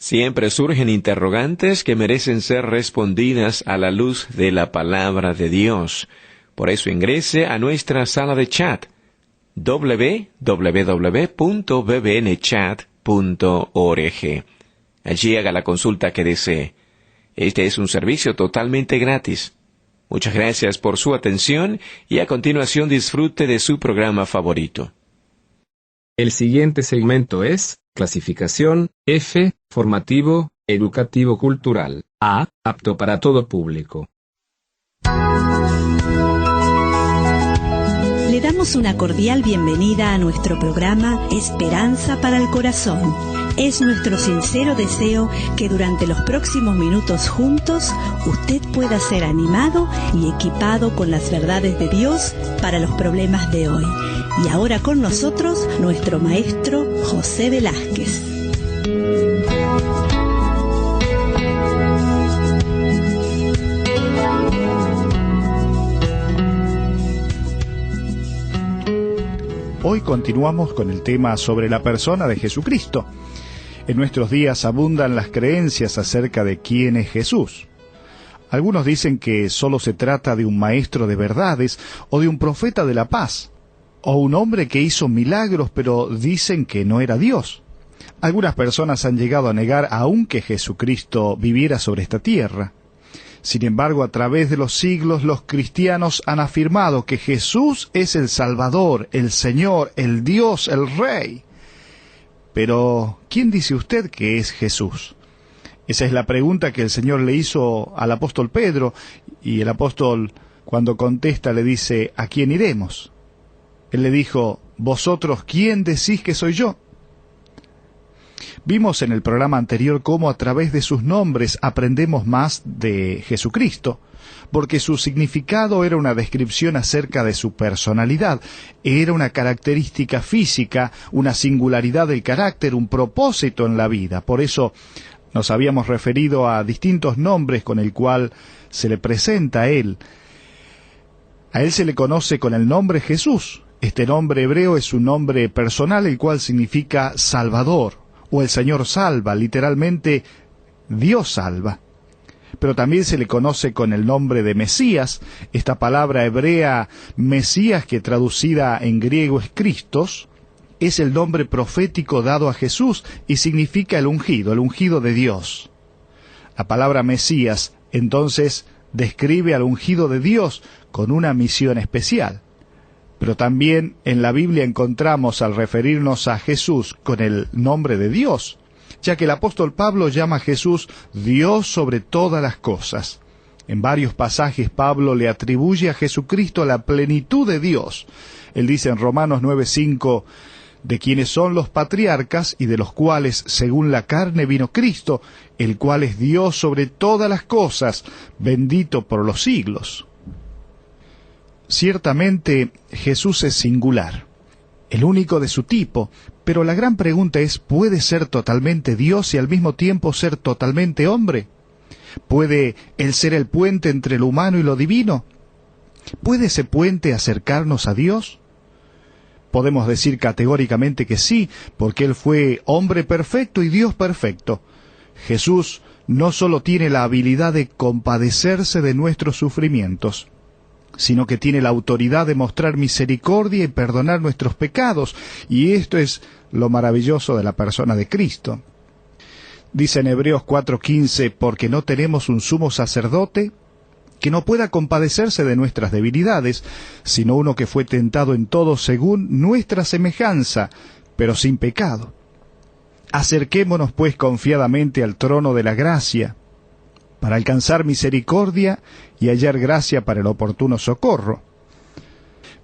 Siempre surgen interrogantes que merecen ser respondidas a la luz de la palabra de Dios. Por eso ingrese a nuestra sala de chat www.bbnchat.org. Allí haga la consulta que desee. Este es un servicio totalmente gratis. Muchas gracias por su atención y a continuación disfrute de su programa favorito. El siguiente segmento es clasificación F, formativo, educativo cultural, A, apto para todo público. Le damos una cordial bienvenida a nuestro programa Esperanza para el Corazón. Es nuestro sincero deseo que durante los próximos minutos juntos usted pueda ser animado y equipado con las verdades de Dios para los problemas de hoy. Y ahora con nosotros nuestro maestro José Velázquez. Hoy continuamos con el tema sobre la persona de Jesucristo. En nuestros días abundan las creencias acerca de quién es Jesús. Algunos dicen que solo se trata de un maestro de verdades o de un profeta de la paz, o un hombre que hizo milagros, pero dicen que no era Dios. Algunas personas han llegado a negar aún que Jesucristo viviera sobre esta tierra. Sin embargo, a través de los siglos, los cristianos han afirmado que Jesús es el Salvador, el Señor, el Dios, el Rey. Pero, ¿quién dice usted que es Jesús? Esa es la pregunta que el Señor le hizo al apóstol Pedro, y el apóstol, cuando contesta, le dice, ¿a quién iremos? Él le dijo, ¿vosotros quién decís que soy yo? Vimos en el programa anterior cómo a través de sus nombres aprendemos más de Jesucristo, porque su significado era una descripción acerca de su personalidad, era una característica física, una singularidad del carácter, un propósito en la vida. Por eso nos habíamos referido a distintos nombres con el cual se le presenta a él. A él se le conoce con el nombre Jesús. Este nombre hebreo es un nombre personal, el cual significa Salvador, o el Señor salva, literalmente Dios salva. Pero también se le conoce con el nombre de Mesías, esta palabra hebrea Mesías, que traducida en griego es Christos, es el nombre profético dado a Jesús y significa el ungido de Dios. La palabra Mesías, entonces, describe al ungido de Dios con una misión especial. Pero también en la Biblia encontramos al referirnos a Jesús con el nombre de Dios, ya que el apóstol Pablo llama a Jesús Dios sobre todas las cosas. En varios pasajes Pablo le atribuye a Jesucristo la plenitud de Dios. Él dice en Romanos 9:5, de quienes son los patriarcas y de los cuales, según la carne, vino Cristo, el cual es Dios sobre todas las cosas, bendito por los siglos. Ciertamente, Jesús es singular, el único de su tipo, pero la gran pregunta es, ¿puede ser totalmente Dios y al mismo tiempo ser totalmente hombre? ¿Puede Él ser el puente entre lo humano y lo divino? ¿Puede ese puente acercarnos a Dios? Podemos decir categóricamente que sí, porque Él fue hombre perfecto y Dios perfecto. Jesús no solo tiene la habilidad de compadecerse de nuestros sufrimientos, sino que tiene la autoridad de mostrar misericordia y perdonar nuestros pecados, y esto es lo maravilloso de la persona de Cristo. Dice en Hebreos 4:15, porque no tenemos un sumo sacerdote que no pueda compadecerse de nuestras debilidades, sino uno que fue tentado en todo según nuestra semejanza, pero sin pecado. Acerquémonos pues confiadamente al trono de la gracia, para alcanzar misericordia y hallar gracia para el oportuno socorro.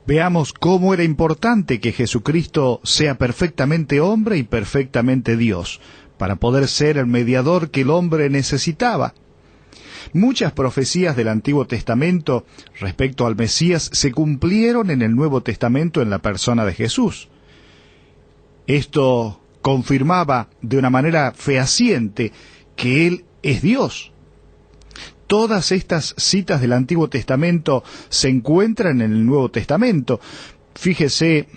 Veamos cómo era importante que Jesucristo sea perfectamente hombre y perfectamente Dios, para poder ser el mediador que el hombre necesitaba. Muchas profecías del Antiguo Testamento respecto al Mesías se cumplieron en el Nuevo Testamento en la persona de Jesús. Esto confirmaba de una manera fehaciente que Él es Dios. Todas estas citas del Antiguo Testamento se encuentran en el Nuevo Testamento. Fíjese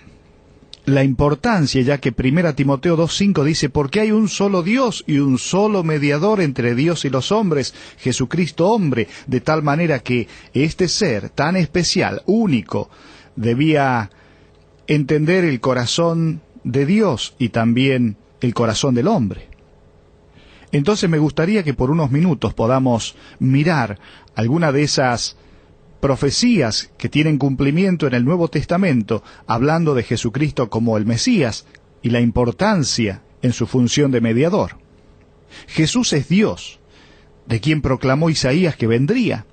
la importancia, ya que 1 Timoteo 2:5 dice, porque hay un solo Dios y un solo mediador entre Dios y los hombres, Jesucristo hombre, de tal manera que este ser tan especial, único, debía entender el corazón de Dios y también el corazón del hombre. Entonces me gustaría que por unos minutos podamos mirar alguna de esas profecías que tienen cumplimiento en el Nuevo Testamento, hablando de Jesucristo como el Mesías y la importancia en su función de mediador. Jesús es Dios, de quien proclamó Isaías que vendría.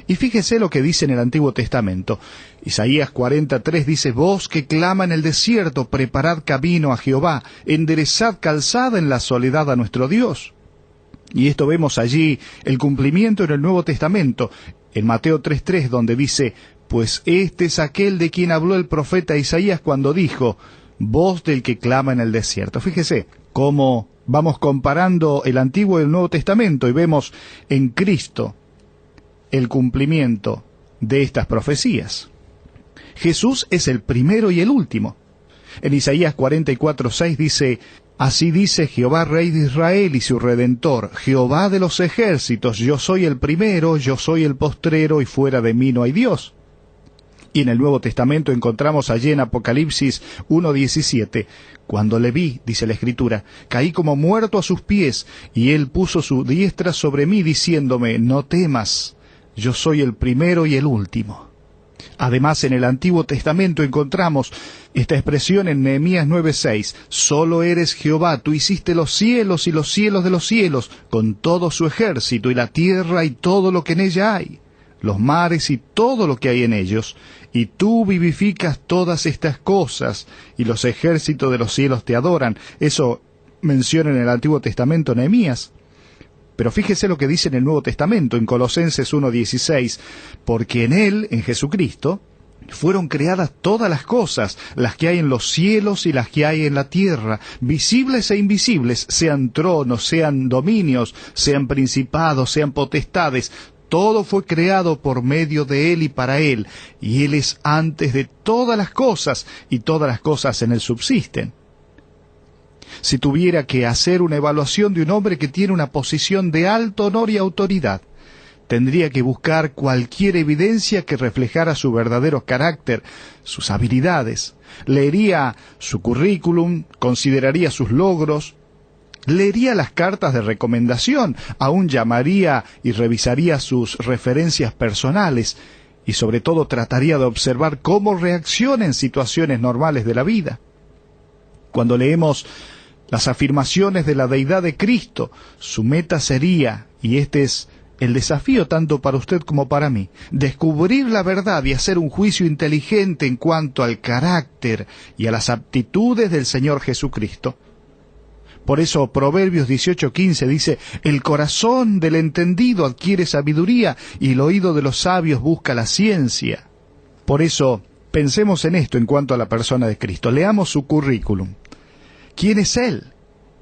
Y fíjese lo que dice en el Antiguo Testamento. Isaías 43 dice, voz que clama en el desierto, preparad camino a Jehová, enderezad calzada en la soledad a nuestro Dios. Y esto vemos allí el cumplimiento en el Nuevo Testamento, en Mateo 3:3, donde dice, pues este es aquel de quien habló el profeta Isaías cuando dijo, voz del que clama en el desierto. Fíjese cómo vamos comparando el Antiguo y el Nuevo Testamento y vemos en Cristo el cumplimiento de estas profecías. Jesús es el primero y el último. En Isaías 44:6 dice, así dice Jehová, Rey de Israel y su Redentor, Jehová de los ejércitos, yo soy el primero, yo soy el postrero, y fuera de mí no hay Dios. Y en el Nuevo Testamento encontramos allí en Apocalipsis 1:17, cuando le vi, dice la Escritura, caí como muerto a sus pies, y él puso su diestra sobre mí, diciéndome, no temas, yo soy el primero y el último. Además, en el Antiguo Testamento encontramos esta expresión en Nehemías 9:6, solo eres Jehová, tú hiciste los cielos y los cielos de los cielos, con todo su ejército, y la tierra y todo lo que en ella hay, los mares y todo lo que hay en ellos, y tú vivificas todas estas cosas, y los ejércitos de los cielos te adoran. Eso menciona en el Antiguo Testamento Nehemías. Pero fíjese lo que dice en el Nuevo Testamento, en Colosenses 1:16, porque en Él, en Jesucristo, fueron creadas todas las cosas, las que hay en los cielos y las que hay en la tierra, visibles e invisibles, sean tronos, sean dominios, sean principados, sean potestades. Todo fue creado por medio de Él y para Él, y Él es antes de todas las cosas, y todas las cosas en Él subsisten. Si tuviera que hacer una evaluación de un hombre que tiene una posición de alto honor y autoridad, tendría que buscar cualquier evidencia que reflejara su verdadero carácter, sus habilidades. Leería su currículum, consideraría sus logros, leería las cartas de recomendación, aún llamaría y revisaría sus referencias personales, y sobre todo trataría de observar cómo reacciona en situaciones normales de la vida. Cuando leemos las afirmaciones de la deidad de Cristo, su meta sería, y este es el desafío tanto para usted como para mí, descubrir la verdad y hacer un juicio inteligente en cuanto al carácter y a las aptitudes del Señor Jesucristo. Por eso Proverbios 18:15 dice, el corazón del entendido adquiere sabiduría y el oído de los sabios busca la ciencia. Por eso pensemos en esto en cuanto a la persona de Cristo. Leamos su currículum. ¿Quién es Él?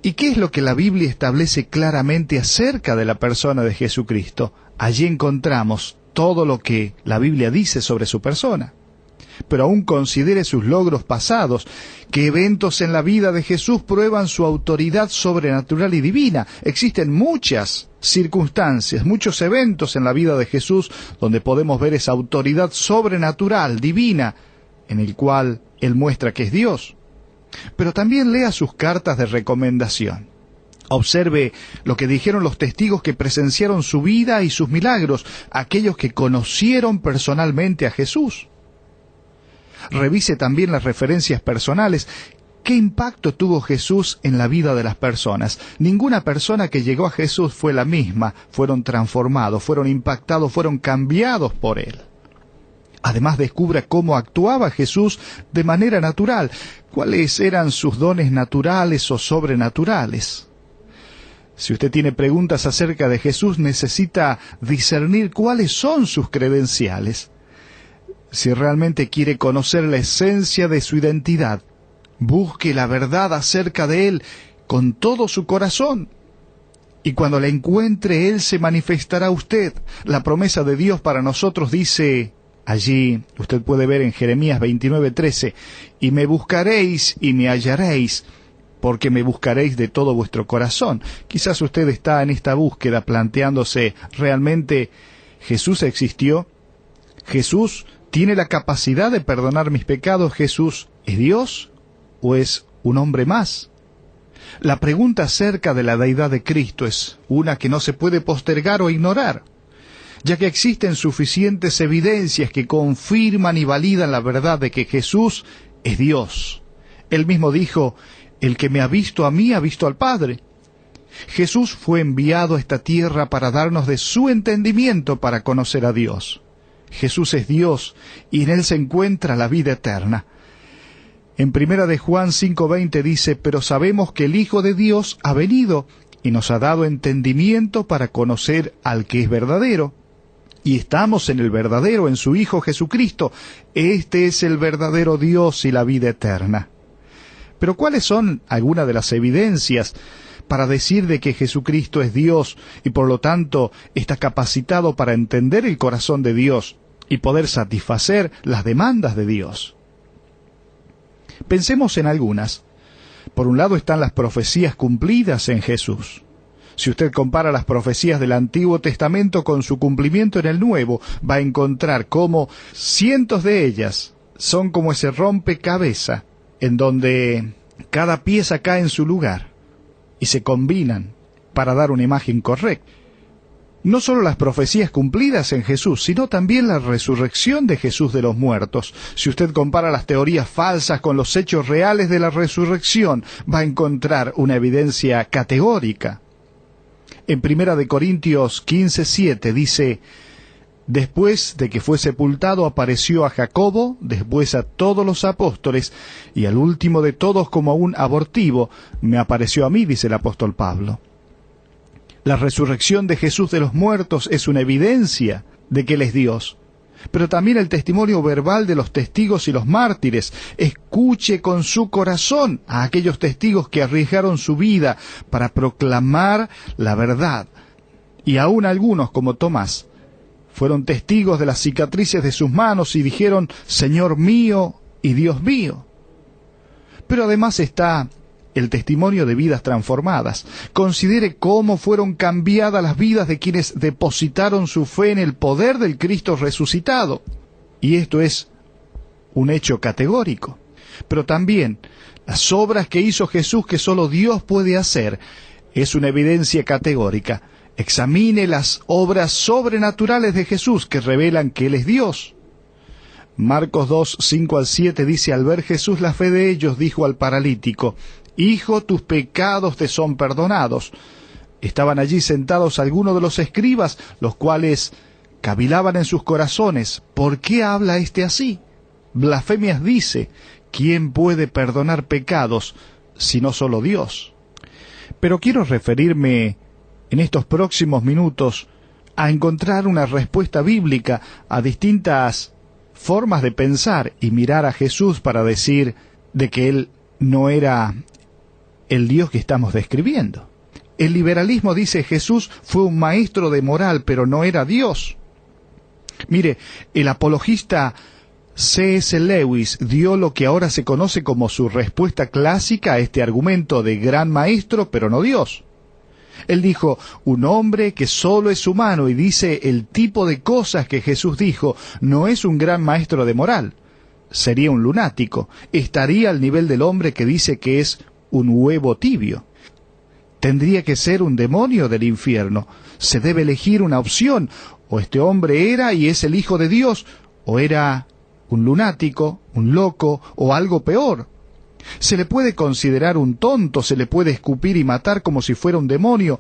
¿Y qué es lo que la Biblia establece claramente acerca de la persona de Jesucristo? Allí encontramos todo lo que la Biblia dice sobre su persona. Pero aún considere sus logros pasados, qué eventos en la vida de Jesús prueban su autoridad sobrenatural y divina. Existen muchas circunstancias, muchos eventos en la vida de Jesús donde podemos ver esa autoridad sobrenatural, divina, en el cual Él muestra que es Dios. Pero también lea sus cartas de recomendación. Observe lo que dijeron los testigos que presenciaron su vida y sus milagros, aquellos que conocieron personalmente a Jesús. Revise también las referencias personales. ¿Qué impacto tuvo Jesús en la vida de las personas? Ninguna persona que llegó a Jesús fue la misma. Fueron transformados, fueron impactados, fueron cambiados por Él. Además, descubra cómo actuaba Jesús de manera natural, cuáles eran sus dones naturales o sobrenaturales. Si usted tiene preguntas acerca de Jesús, necesita discernir cuáles son sus credenciales. Si realmente quiere conocer la esencia de su identidad, busque la verdad acerca de Él con todo su corazón. Y cuando la encuentre, Él se manifestará a usted. La promesa de Dios para nosotros dice Allí usted puede ver en Jeremías 29:13, y me buscaréis y me hallaréis, porque me buscaréis de todo vuestro corazón. Quizás usted está en esta búsqueda planteándose, ¿realmente Jesús existió? ¿Jesús tiene la capacidad de perdonar mis pecados? ¿Jesús es Dios o es un hombre más? La pregunta acerca de la deidad de Cristo es una que no se puede postergar o ignorar, ya que existen suficientes evidencias que confirman y validan la verdad de que Jesús es Dios. Él mismo dijo, el que me ha visto a mí ha visto al Padre. Jesús fue enviado a esta tierra para darnos de su entendimiento para conocer a Dios. Jesús es Dios y en Él se encuentra la vida eterna. En 1 de Juan 5:20 dice, pero sabemos que el Hijo de Dios ha venido y nos ha dado entendimiento para conocer al que es verdadero. Y estamos en el verdadero, en su Hijo Jesucristo. Este es el verdadero Dios y la vida eterna. Pero ¿cuáles son algunas de las evidencias para decir de que Jesucristo es Dios y por lo tanto está capacitado para entender el corazón de Dios y poder satisfacer las demandas de Dios? Pensemos en algunas. Por un lado están las profecías cumplidas en Jesús. Si usted compara las profecías del Antiguo Testamento con su cumplimiento en el Nuevo, va a encontrar cómo cientos de ellas son como ese rompecabezas en donde cada pieza cae en su lugar y se combinan para dar una imagen correcta. No solo las profecías cumplidas en Jesús, sino también la resurrección de Jesús de los muertos. Si usted compara las teorías falsas con los hechos reales de la resurrección, va a encontrar una evidencia categórica. En 1 de Corintios 15:7 dice, después de que fue sepultado apareció a Jacobo, después a todos los apóstoles, y al último de todos como a un abortivo, me apareció a mí, dice el apóstol Pablo. La resurrección de Jesús de los muertos es una evidencia de que Él es Dios. Pero también el testimonio verbal de los testigos y los mártires. Escuche con su corazón a aquellos testigos que arriesgaron su vida para proclamar la verdad. Y aún algunos, como Tomás, fueron testigos de las cicatrices de sus manos y dijeron, Señor mío y Dios mío. Pero además está el testimonio de vidas transformadas. Considere cómo fueron cambiadas las vidas de quienes depositaron su fe en el poder del Cristo resucitado. Y esto es un hecho categórico. Pero también las obras que hizo Jesús que solo Dios puede hacer es una evidencia categórica. Examine las obras sobrenaturales de Jesús que revelan que Él es Dios. Marcos 2:5-7 dice, al ver Jesús la fe de ellos, dijo al paralítico, Hijo, tus pecados te son perdonados. Estaban allí sentados algunos de los escribas, los cuales cavilaban en sus corazones, ¿por qué habla éste así? Blasfemias dice, ¿quién puede perdonar pecados sino solo Dios? Pero quiero referirme en estos próximos minutos a encontrar una respuesta bíblica a distintas formas de pensar y mirar a Jesús para decir de que Él no era el Dios que estamos describiendo. El liberalismo dice Jesús fue un maestro de moral, pero no era Dios. Mire, el apologista C.S. Lewis dio lo que ahora se conoce como su respuesta clásica a este argumento de gran maestro, pero no Dios. Él dijo, un hombre que solo es humano y dice el tipo de cosas que Jesús dijo, no es un gran maestro de moral. Sería un lunático. Estaría al nivel del hombre que dice que es un huevo tibio. Tendría que ser un demonio del infierno. Se debe elegir una opción. O este hombre era y es el Hijo de Dios, o era un lunático, un loco, o algo peor. Se le puede considerar un tonto, se le puede escupir y matar como si fuera un demonio,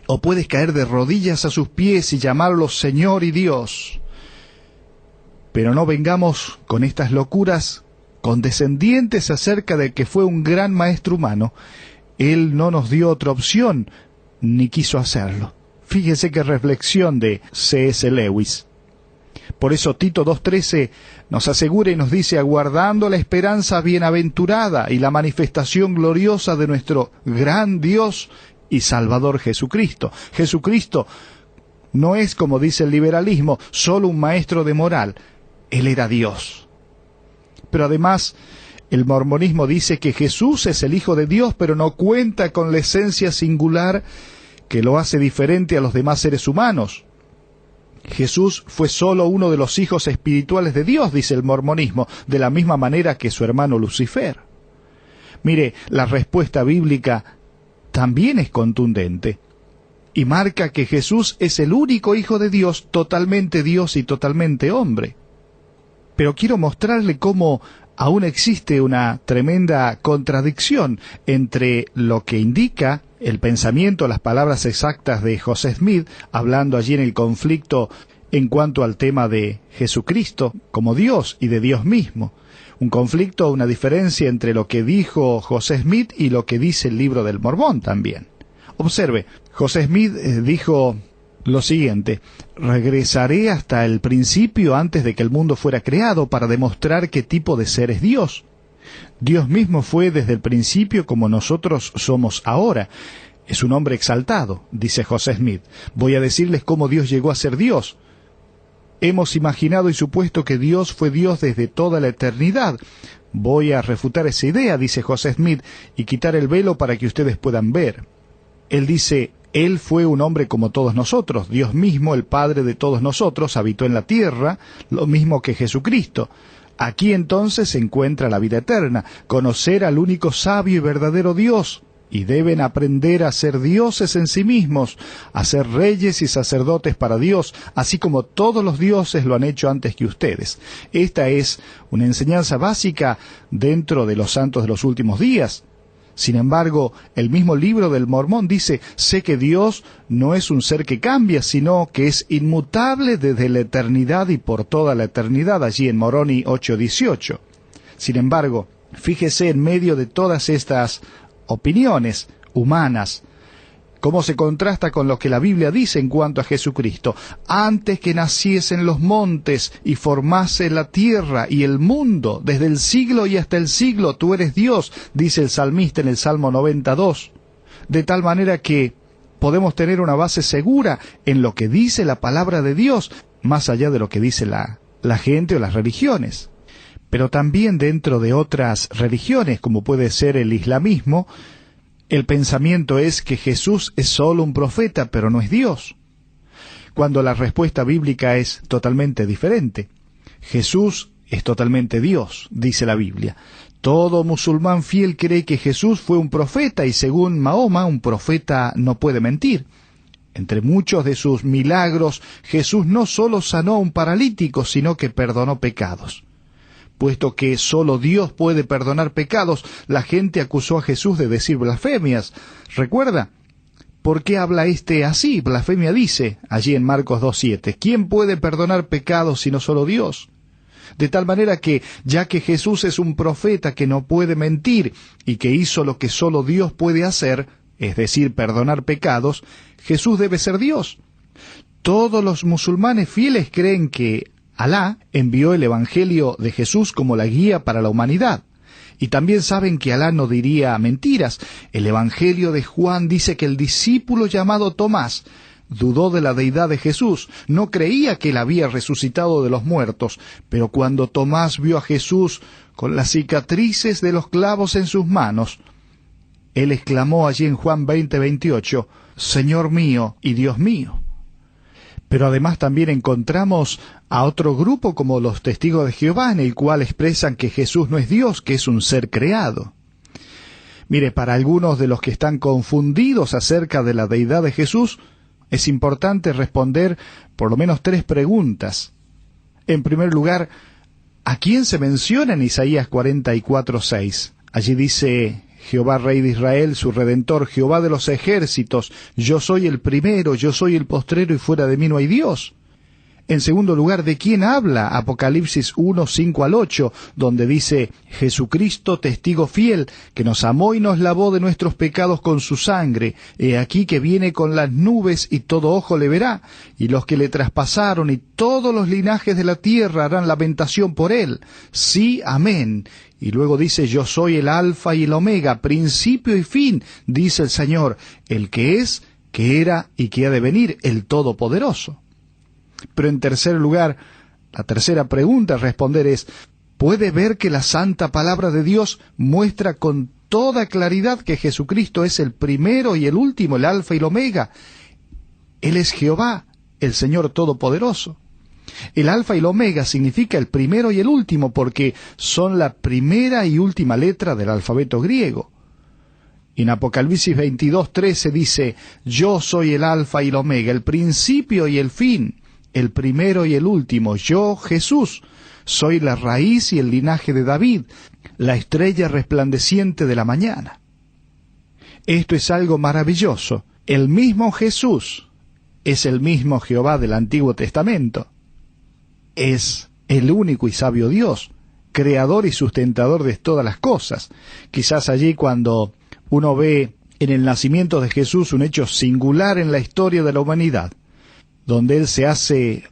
o puedes caer de rodillas a sus pies y llamarlo Señor y Dios. Pero no vengamos con estas locuras condescendientes acerca de que fue un gran maestro humano. Él no nos dio otra opción, ni quiso hacerlo. Fíjese qué reflexión de C.S. Lewis. Por eso Tito 2:13 nos asegura y nos dice, aguardando la esperanza bienaventurada y la manifestación gloriosa de nuestro gran Dios y Salvador Jesucristo. Jesucristo no es, como dice el liberalismo, solo un maestro de moral. Él era Dios. Pero además, el mormonismo dice que Jesús es el Hijo de Dios, pero no cuenta con la esencia singular que lo hace diferente a los demás seres humanos. Jesús fue solo uno de los hijos espirituales de Dios, dice el mormonismo, de la misma manera que su hermano Lucifer. Mire, la respuesta bíblica también es contundente y marca que Jesús es el único Hijo de Dios y totalmente hombre. Pero quiero mostrarle cómo aún existe una tremenda contradicción entre lo que indica el pensamiento, las palabras exactas de José Smith, hablando allí en el conflicto en cuanto al tema de Jesucristo como Dios y de Dios mismo. Un conflicto, una diferencia entre lo que dijo José Smith y lo que dice el libro del Mormón también. Observe, José Smith dijo lo siguiente: regresaré hasta el principio antes de que el mundo fuera creado para demostrar qué tipo de ser es Dios. Dios mismo fue desde el principio como nosotros somos ahora. Es un hombre exaltado, dice José Smith. Voy a decirles cómo Dios llegó a ser Dios. Hemos imaginado y supuesto que Dios fue Dios desde toda la eternidad. Voy a refutar esa idea, dice José Smith, y quitar el velo para que ustedes puedan ver. Él dice: Él fue un hombre como todos nosotros. Dios mismo, el Padre de todos nosotros, habitó en la tierra, lo mismo que Jesucristo. Aquí entonces se encuentra la vida eterna, conocer al único sabio y verdadero Dios, y deben aprender a ser dioses en sí mismos, a ser reyes y sacerdotes para Dios, así como todos los dioses lo han hecho antes que ustedes. Esta es una enseñanza básica dentro de los santos de los últimos días. Sin embargo, el mismo libro del Mormón dice: sé que Dios no es un ser que cambia, sino que es inmutable desde la eternidad y por toda la eternidad, allí en Moroni 8:18. Sin embargo, fíjese en medio de todas estas opiniones humanas, cómo se contrasta con lo que la Biblia dice en cuanto a Jesucristo. Antes que naciesen los montes y formase la tierra y el mundo, desde el siglo y hasta el siglo, tú eres Dios, dice el salmista en el Salmo 92. De tal manera que podemos tener una base segura en lo que dice la palabra de Dios, más allá de lo que dice la gente o las religiones. Pero también dentro de otras religiones, como puede ser el islamismo, el pensamiento es que Jesús es solo un profeta, pero no es Dios, cuando la respuesta bíblica es totalmente diferente. Jesús es totalmente Dios, dice la Biblia. Todo musulmán fiel cree que Jesús fue un profeta, y según Mahoma, un profeta no puede mentir. Entre muchos de sus milagros, Jesús no solo sanó a un paralítico, sino que perdonó pecados. Puesto que solo Dios puede perdonar pecados, la gente acusó a Jesús de decir blasfemias. ¿Recuerda? ¿Por qué habla así? Blasfemia dice, allí en Marcos 2:7. ¿Quién puede perdonar pecados sino solo Dios? De tal manera que, ya que Jesús es un profeta que no puede mentir y que hizo lo que solo Dios puede hacer, es decir, perdonar pecados, Jesús debe ser Dios. Todos los musulmanes fieles creen que Alá envió el Evangelio de Jesús como la guía para la humanidad. Y también saben que Alá no diría mentiras. El Evangelio de Juan dice que el discípulo llamado Tomás dudó de la deidad de Jesús, no creía que él había resucitado de los muertos, pero cuando Tomás vio a Jesús con las cicatrices de los clavos en sus manos, él exclamó allí en Juan 20:28, Señor mío y Dios mío. Pero además también encontramos a otro grupo como los testigos de Jehová, en el cual expresan que Jesús no es Dios, que es un ser creado. Mire, para algunos de los que están confundidos acerca de la deidad de Jesús, es importante responder por lo menos 3 preguntas. En primer lugar, ¿a quién se menciona en Isaías 44:6? Allí dice Jehová Rey de Israel, su Redentor, Jehová de los ejércitos, yo soy el primero, yo soy el postrero y fuera de mí no hay Dios. En segundo lugar, ¿de quién habla Apocalipsis 1:5-8, donde dice, Jesucristo, testigo fiel, que nos amó y nos lavó de nuestros pecados con su sangre, he aquí que viene con las nubes y todo ojo le verá, y los que le traspasaron y todos los linajes de la tierra harán lamentación por él? Sí, amén. Y luego dice, yo soy el alfa y el omega, principio y fin, dice el Señor, el que es, que era y que ha de venir, el Todopoderoso. Pero en tercer lugar, La tercera pregunta a responder es, ¿puede ver que la santa palabra de Dios muestra con toda claridad que Jesucristo es el primero y el último, el alfa y el omega? Él es Jehová, el Señor Todopoderoso. El alfa y el omega significa el primero y el último porque son la primera y última letra del alfabeto griego. En Apocalipsis 22:13 dice, yo soy el alfa y el omega, el principio y el fin, el primero y el último. Yo, Jesús, soy la raíz y el linaje de David, la estrella resplandeciente de la mañana. Esto es algo maravilloso. El mismo Jesús es el mismo Jehová del Antiguo Testamento. Es el único y sabio Dios, creador y sustentador de todas las cosas. Quizás allí cuando uno ve en el nacimiento de Jesús un hecho singular en la historia de la humanidad, donde Él se hace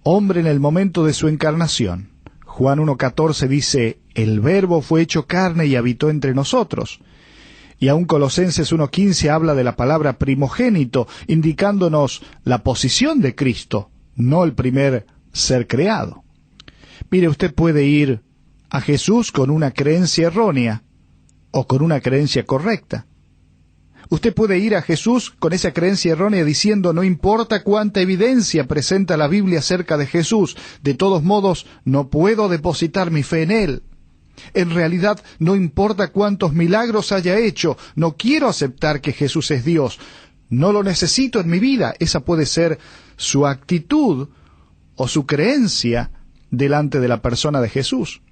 hombre en el momento de su encarnación. Juan 1:14 dice, el Verbo fue hecho carne y habitó entre nosotros. Y aún Colosenses 1:15 habla de la palabra primogénito, indicándonos la posición de Cristo, no el primer ser creado. Mire, usted puede ir a Jesús con una creencia errónea o con una creencia correcta. Usted puede ir a Jesús con esa creencia errónea diciendo, no importa cuánta evidencia presenta la Biblia acerca de Jesús, de todos modos no puedo depositar mi fe en Él. En realidad, no importa cuántos milagros haya hecho, no quiero aceptar que Jesús es Dios. No lo necesito en mi vida. Esa puede ser su actitud o su creencia delante de la persona de Jesús.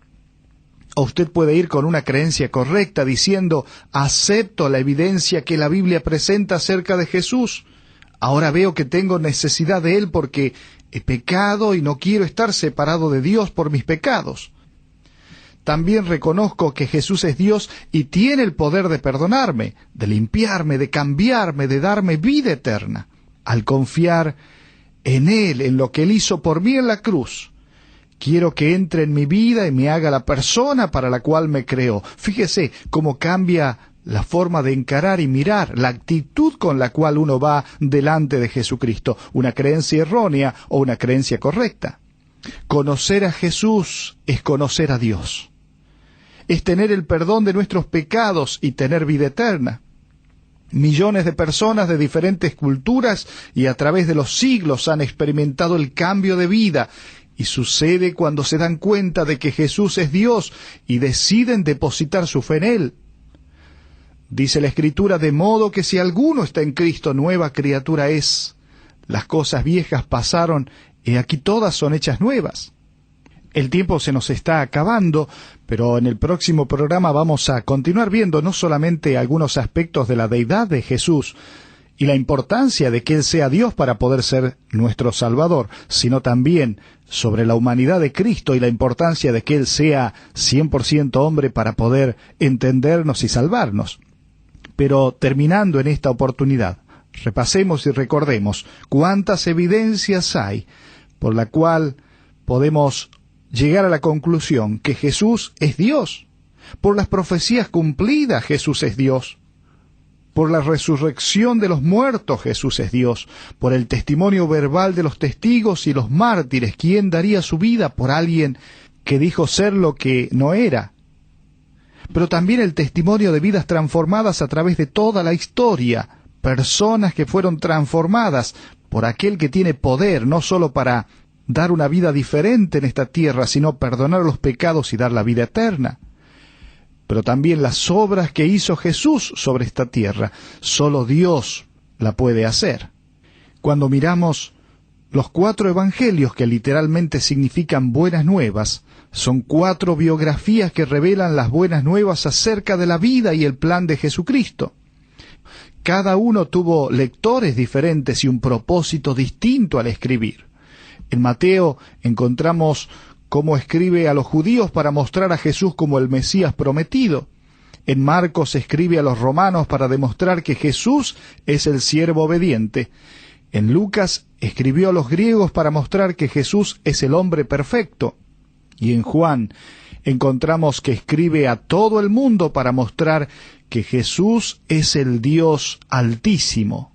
O usted puede ir con una creencia correcta diciendo, acepto la evidencia que la Biblia presenta acerca de Jesús. Ahora veo que tengo necesidad de Él porque he pecado y no quiero estar separado de Dios por mis pecados. También reconozco que Jesús es Dios y tiene el poder de perdonarme, de limpiarme, de cambiarme, de darme vida eterna. Al confiar en Él, en lo que Él hizo por mí en la cruz, quiero que entre en mi vida y me haga la persona para la cual me creó. Fíjese cómo cambia la forma de encarar y mirar, la actitud con la cual uno va delante de Jesucristo, una creencia errónea o una creencia correcta. Conocer a Jesús es conocer a Dios. Es tener el perdón de nuestros pecados y tener vida eterna. Millones de personas de diferentes culturas y a través de los siglos han experimentado el cambio de vida, y sucede cuando se dan cuenta de que Jesús es Dios y deciden depositar su fe en Él. Dice la Escritura, de modo que si alguno está en Cristo, nueva criatura es. Las cosas viejas pasaron, y aquí todas son hechas nuevas. El tiempo se nos está acabando, pero en el próximo programa vamos a continuar viendo no solamente algunos aspectos de la deidad de Jesús y la importancia de que Él sea Dios para poder ser nuestro Salvador, sino también sobre la humanidad de Cristo y la importancia de que Él sea 100% hombre para poder entendernos y salvarnos. Pero terminando en esta oportunidad, repasemos y recordemos cuántas evidencias hay por la cual podemos llegar a la conclusión que Jesús es Dios. Por las profecías cumplidas, Jesús es Dios. Por la resurrección de los muertos, Jesús es Dios. Por el testimonio verbal de los testigos y los mártires, ¿quién daría su vida por alguien que dijo ser lo que no era? Pero también el testimonio de vidas transformadas a través de toda la historia, personas que fueron transformadas por aquel que tiene poder, no solo para dar una vida diferente en esta tierra, sino perdonar los pecados y dar la vida eterna. Pero también las obras que hizo Jesús sobre esta tierra, solo Dios la puede hacer. Cuando miramos los 4 evangelios, que literalmente significan buenas nuevas, son 4 biografías que revelan las buenas nuevas acerca de la vida y el plan de Jesucristo. Cada uno tuvo lectores diferentes y un propósito distinto al escribir. En Mateo encontramos cómo escribe a los judíos para mostrar a Jesús como el Mesías prometido. En Marcos escribe a los romanos para demostrar que Jesús es el siervo obediente. En Lucas escribió a los griegos para mostrar que Jesús es el hombre perfecto. Y en Juan encontramos que escribe a todo el mundo para mostrar que Jesús es el Dios Altísimo.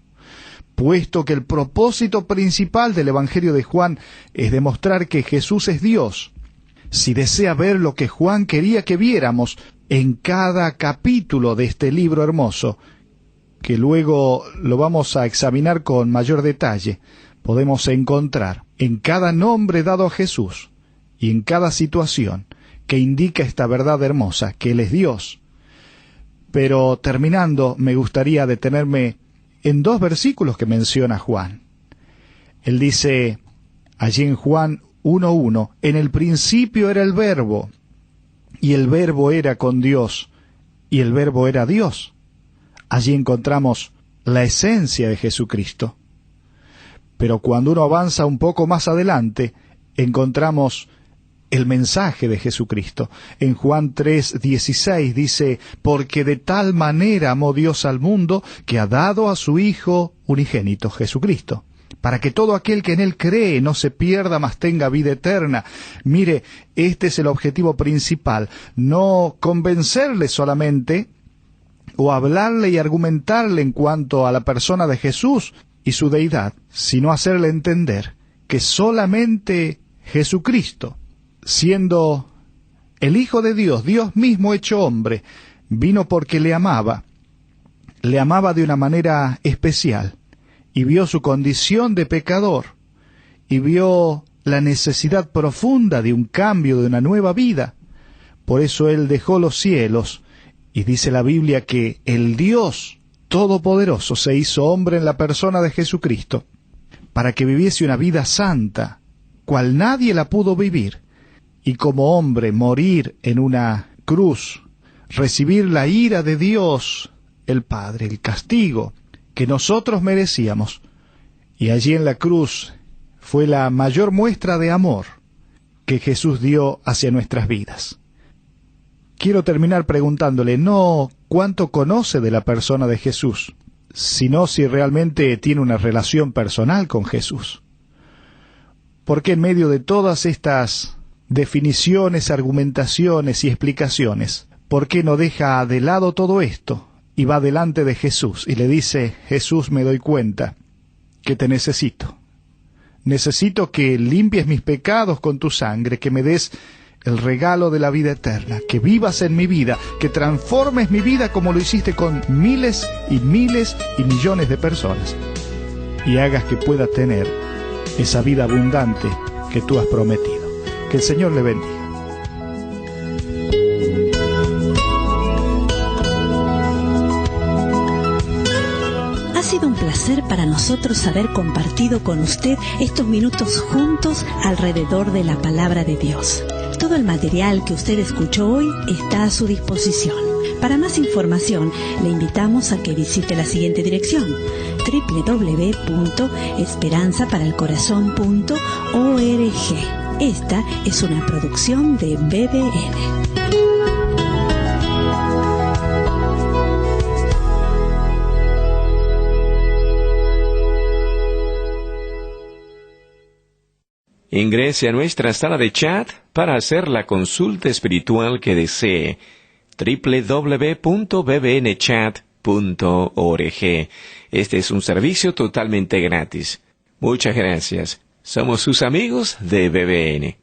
puesto que el propósito principal del Evangelio de Juan es demostrar que Jesús es Dios. Si desea ver lo que Juan quería que viéramos en cada capítulo de este libro hermoso, que luego lo vamos a examinar con mayor detalle, podemos encontrar en cada nombre dado a Jesús y en cada situación que indica esta verdad hermosa, que Él es Dios. Pero terminando, me gustaría detenerme en 2 versículos que menciona Juan. Él dice allí en Juan 1:1, en el principio era el Verbo, y el Verbo era con Dios, y el Verbo era Dios. Allí encontramos la esencia de Jesucristo. Pero cuando uno avanza un poco más adelante, encontramos el mensaje de Jesucristo. En Juan 3:16 dice, porque de tal manera amó Dios al mundo, que ha dado a su Hijo unigénito, Jesucristo, para que todo aquel que en Él cree no se pierda, mas tenga vida eterna. Mire, este es el objetivo principal, no convencerle solamente, o hablarle y argumentarle en cuanto a la persona de Jesús y su deidad, sino hacerle entender que solamente Jesucristo, siendo el Hijo de Dios, Dios mismo hecho hombre, vino porque le amaba de una manera especial, y vio su condición de pecador, y vio la necesidad profunda de un cambio, de una nueva vida. Por eso Él dejó los cielos, y dice la Biblia que el Dios Todopoderoso se hizo hombre en la persona de Jesucristo, para que viviese una vida santa, cual nadie la pudo vivir, y como hombre morir en una cruz, recibir la ira de Dios, el Padre, el castigo que nosotros merecíamos. Y allí en la cruz fue la mayor muestra de amor que Jesús dio hacia nuestras vidas. Quiero terminar preguntándole, no cuánto conoce de la persona de Jesús, sino si realmente tiene una relación personal con Jesús. Porque en medio de todas estas definiciones, argumentaciones y explicaciones, ¿por qué no deja de lado todo esto y va delante de Jesús y le dice, Jesús, me doy cuenta que te necesito? Necesito que limpies mis pecados con tu sangre, que me des el regalo de la vida eterna, que vivas en mi vida, que transformes mi vida como lo hiciste con miles y millones de personas, y hagas que pueda tener esa vida abundante que tú has prometido. Que el Señor le bendiga. Ha sido un placer para nosotros haber compartido con usted estos minutos juntos alrededor de la palabra de Dios. Todo el material que usted escuchó hoy está a su disposición. Para más información, le invitamos a que visite la siguiente dirección: www.esperanzaparalcorazon.org. Esta es una producción de BBN. Ingrese a nuestra sala de chat para hacer la consulta espiritual que desee. www.bbnchat.org. Este es un servicio totalmente gratis. Muchas gracias. Somos sus amigos de BBN.